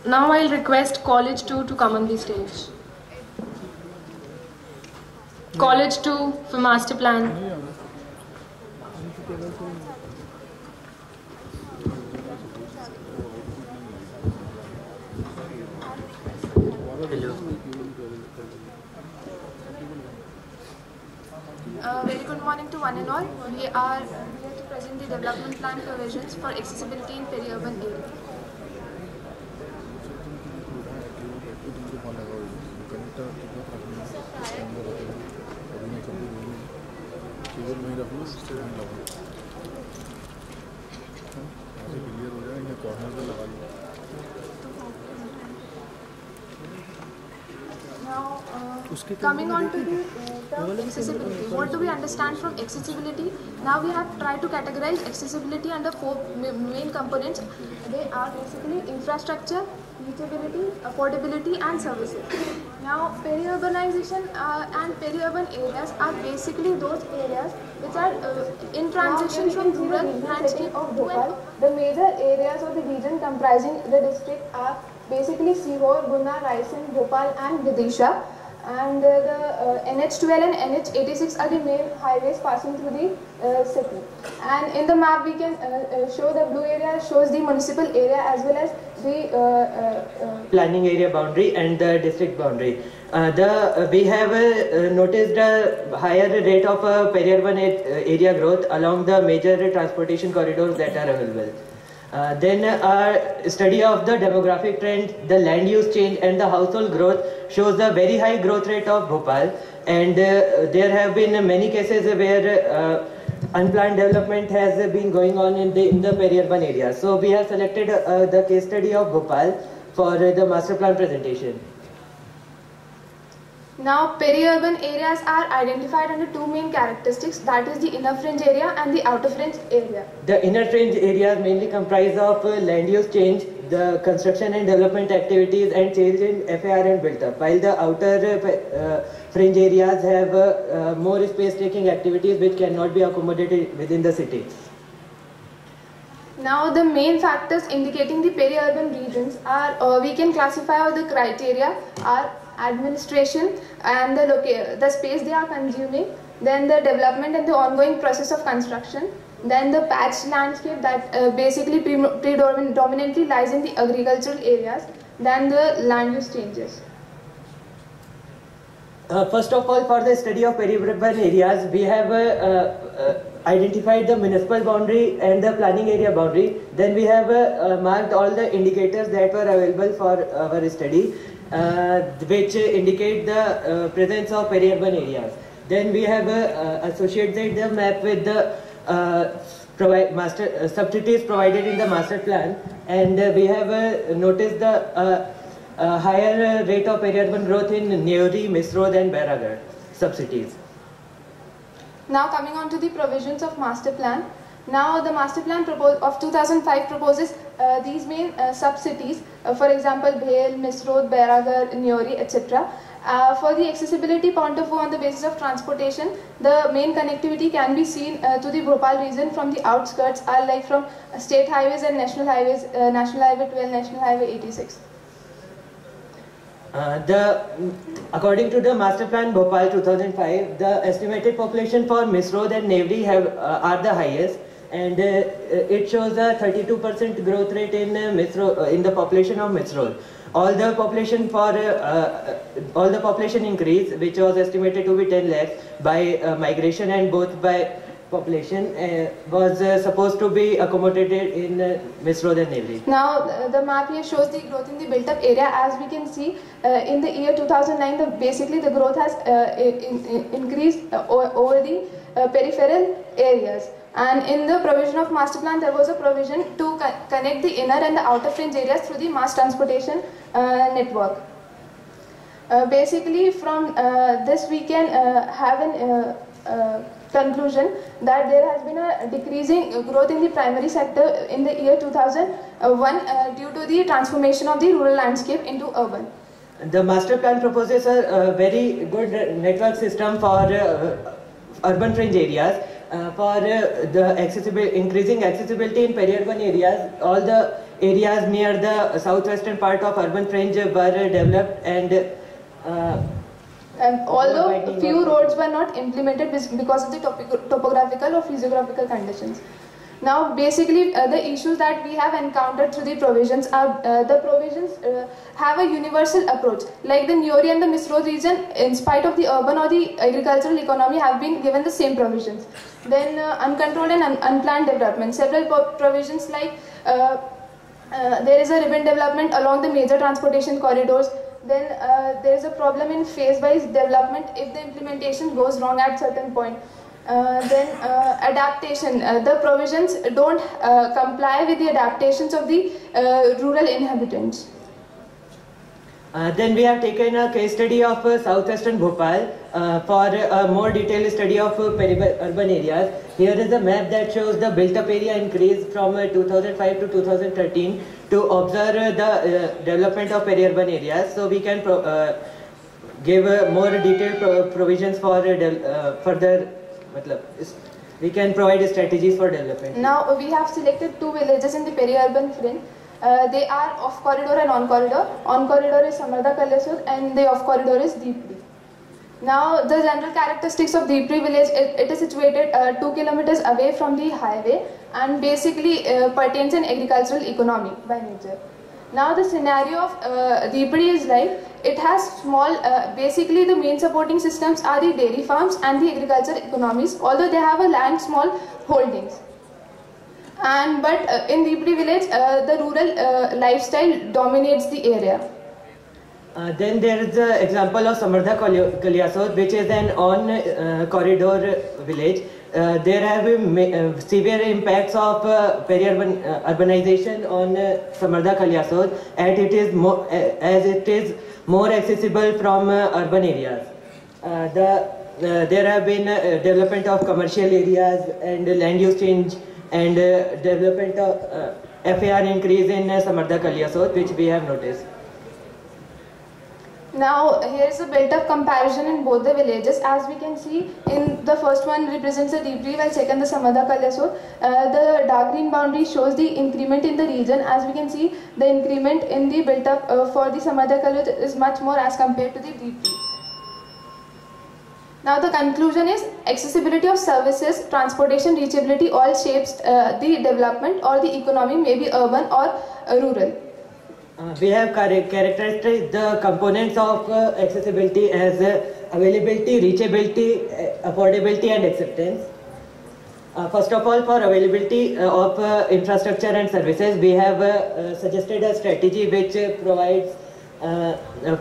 Now I'll request College 2 to come on the stage. College 2 for master plan. Hello. Very good morning to one and all. We are here to present the development plan provisions for accessibility in peri-urban area. Now, coming on to the term accessibility, what do we understand from accessibility? Now we have tried to categorize accessibility under four main components. They are basically infrastructure, reachability, affordability and services. Now peri-urbanization and peri-urban areas are basically those areas which are in transition from rural landscape of Bhopal. The major areas of the region comprising the district are basically Sihor, Guna, Raisen, Bhopal and Vidisha. And the NH12 and NH86 are the main highways passing through the city. And in the map we can show the blue area shows the municipal area as well as the Planning area boundary and the district boundary. We have noticed a higher rate of peri-urban area growth along the major transportation corridors that are available. Then our study of the demographic trend, the land use change and the household growth shows a very high growth rate of Bhopal, and there have been many cases where unplanned development has been going on in the peri-urban area. So we have selected the case study of Bhopal for the master plan presentation. Now, peri-urban areas are identified under two main characteristics, that is the inner fringe area and the outer fringe area. The inner fringe areas mainly comprise of land use change, the construction and development activities and change in FAR and built up, while the outer fringe areas have more space taking activities which cannot be accommodated within the city. Now, the main factors indicating the peri-urban regions are, we can classify the criteria are administration and the space they are consuming, then the development and the ongoing process of construction, then the patch landscape that basically predominantly lies in the agricultural areas, then the land use changes. First of all, for the study of peri-urban areas, we have identified the municipal boundary and the planning area boundary. Then we have marked all the indicators that were available for our study, which indicate the presence of peri-urban areas. Then we have associated the map with the subsidies provided in the master plan, and we have noticed the higher rate of peri-urban growth in Neori, Misrod and Baragarh subsidies. Now coming on to the provisions of master plan. Now the master plan of 2005 proposes these main sub-cities, for example Bhel, Misrod, Baragarh, Neori, etc. For the accessibility point of view on the basis of transportation, the main connectivity can be seen to the Bhopal region from the outskirts are like from state highways and national highways, National Highway 12, National Highway 86. According to the Master Plan Bhopal 2005, the estimated population for Misrod and Neori are the highest, and it shows a 32% growth rate in in the population of Misrod. All the population increase, which was estimated to be 10 lakhs by migration and both by population, was supposed to be accommodated in Misrod and Neori. Now the map here shows the growth in the built up area. As we can see, in the year 2009, basically the growth has increased over the peripheral areas. And in the provision of master plan, there was a provision to connect the inner and the outer fringe areas through the mass transportation network. Basically, from this we can have an conclusion that there has been a decreasing growth in the primary sector in the year 2001 due to the transformation of the rural landscape into urban. The master plan proposes a very good network system for urban fringe areas. For the increasing accessibility in peri-urban areas, all the areas near the southwestern part of urban fringe were developed and although few roads were not implemented because of the topographical or physiographical conditions. Now basically the issues that we have encountered through the provisions are the provisions have a universal approach, like the Niori and the Misro region, in spite of the urban or the agricultural economy, have been given the same provisions. Then uncontrolled and unplanned development, several provisions like there is a ribbon development along the major transportation corridors. Then there is a problem in phase-wise development if the implementation goes wrong at certain point. Then adaptation, the provisions don't comply with the adaptations of the rural inhabitants. Then we have taken a case study of southwestern Bhopal for a more detailed study of urban areas. Here is a map that shows the built-up area increase from 2005 to 2013 to observe the development of peri-urban areas. So we can give more detailed provisions for further. We can provide strategies for development. Now we have selected 2 villages in the peri-urban fringe. They are off-corridor and on-corridor. On-corridor is Samardha Kalyasur and the off-corridor is Deepri. Now the general characteristics of Deepri village, it is situated 2 kilometers away from the highway and basically pertains in agricultural economy by nature. Now the scenario of Deepri is like, it has small, basically the main supporting systems are the dairy farms and the agricultural economies, although they have a land small holdings. But in Deepri village, the rural lifestyle dominates the area. Then there is the example of Samardha Kalyasur, which is an on-corridor village. There have been severe impacts of urbanization on Samardha Kalyasur, as it is more accessible from urban areas. There have been development of commercial areas and land use change and development of FAR increase in Samardha Kalyasur, which we have noticed. Now here is a built-up comparison in both the villages. As we can see, in the first one represents the Deepri, while second the Samardha Kalyasur. The dark green boundary shows the increment in the region. As we can see, the increment in the built-up for the Samardha Kalyasur is much more as compared to the Deepri. Now the conclusion is accessibility of services, transportation, reachability all shapes the development or the economy, may be urban or rural. We have characterized the components of accessibility as availability, reachability, affordability and acceptance. First of all, for availability of infrastructure and services, we have suggested a strategy which provides,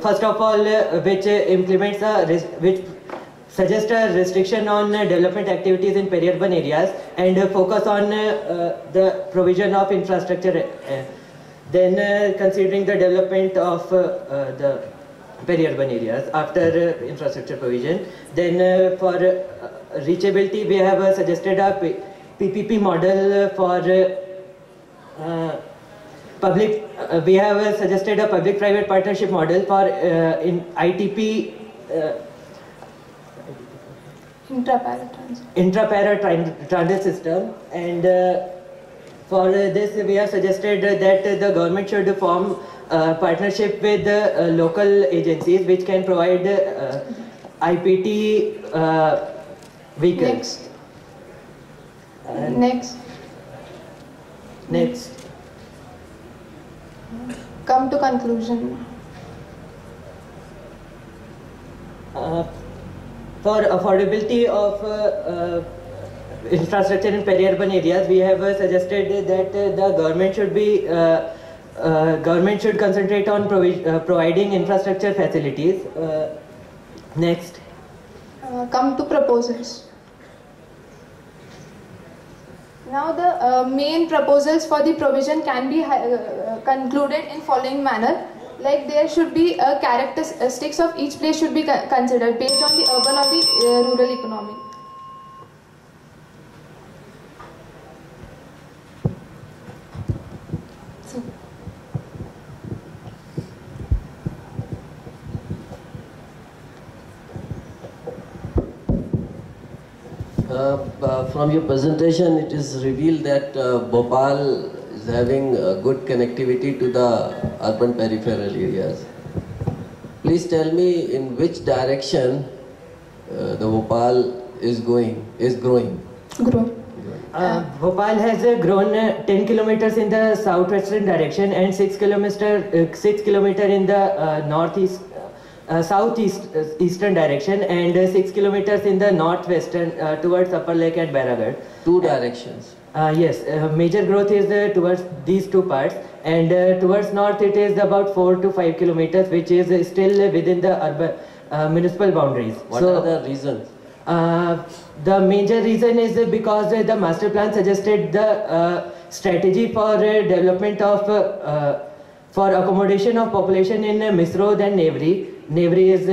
first of all, which implements which suggests a restriction on development activities in peri-urban areas and focus on the provision of infrastructure. Then considering the development of the peri-urban areas after infrastructure provision. Then for reachability, we have suggested a PPP model for public. We have suggested a public-private partnership model for in ITP. Intra-para transit system, and for this we have suggested that the government should form partnership with local agencies which can provide IPT vehicles. Next. Come to conclusion. For affordability of infrastructure in peri-urban areas, we have suggested that the government should concentrate on providing infrastructure facilities. Next. Come to proposals. Now the main proposals for the provision can be concluded in following manner. Like there should be characteristics of each place should be considered based on the urban or the rural economy. From your presentation, it is revealed that Bhopal is having good connectivity to the urban peripheral areas. Please tell me in which direction the Bhopal is growing. Bhopal has grown 10 kilometers in the southwestern direction and 6 kilometer in the southeastern direction, and 6 kilometers in the northwestern towards Upper Lake and Baragarh. Two directions. Yes, major growth is towards these two parts, and towards north it is about 4 to 5 kilometers, which is still within the urban municipal boundaries. What are the reasons? The major reason is because the master plan suggested the strategy for development of for accommodation of population in Misrod and Nevri. Nevri is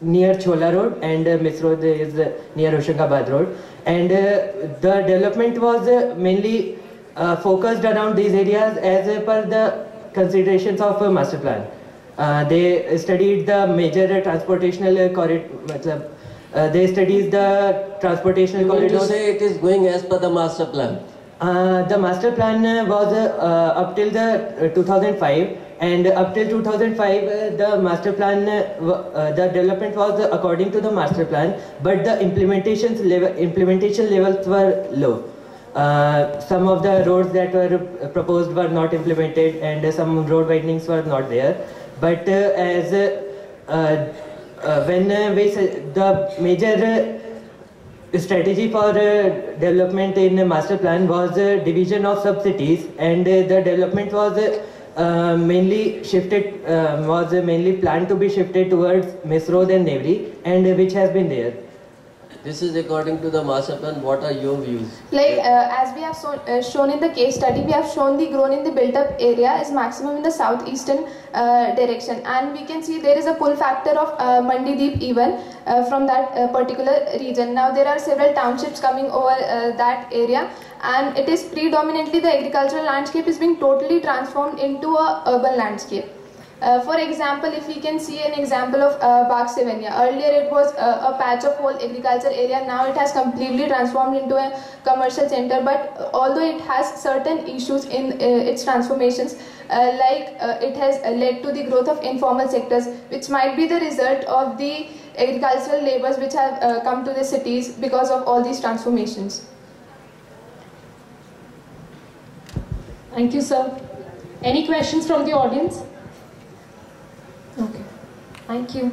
near Chola Road and Misrod is near Hoshangabad Road, and the development was mainly focused around these areas as per the considerations of master plan. They studied the major transportational corridor. They studied the transportational corridors. You say it is going as per the master plan? The master plan was up till the 2005, and up till 2005 the master plan, the development was according to the master plan, but the implementation levels were low. Some of the roads that were proposed were not implemented, and some road widenings were not there. But when the major strategy for development in master plan was division of sub-cities, and the development was mainly planned to be shifted towards Misrod and Nevri, and which has been there. This is according to the master plan. What are your views? Like as we have shown in the case study, we have shown the growth in the built-up area is maximum in the southeastern direction, and we can see there is a pull factor of Mandideep even from that particular region. Now there are several townships coming over that area, and it is predominantly the agricultural landscape is being totally transformed into a urban landscape. For example, if we can see an example of Bagh Sivania, earlier it was a patch of whole agriculture area, now it has completely transformed into a commercial center, but although it has certain issues in its transformations, it has led to the growth of informal sectors, which might be the result of the agricultural labours which have come to the cities because of all these transformations. Thank you, sir. Any questions from the audience? Okay. Thank you.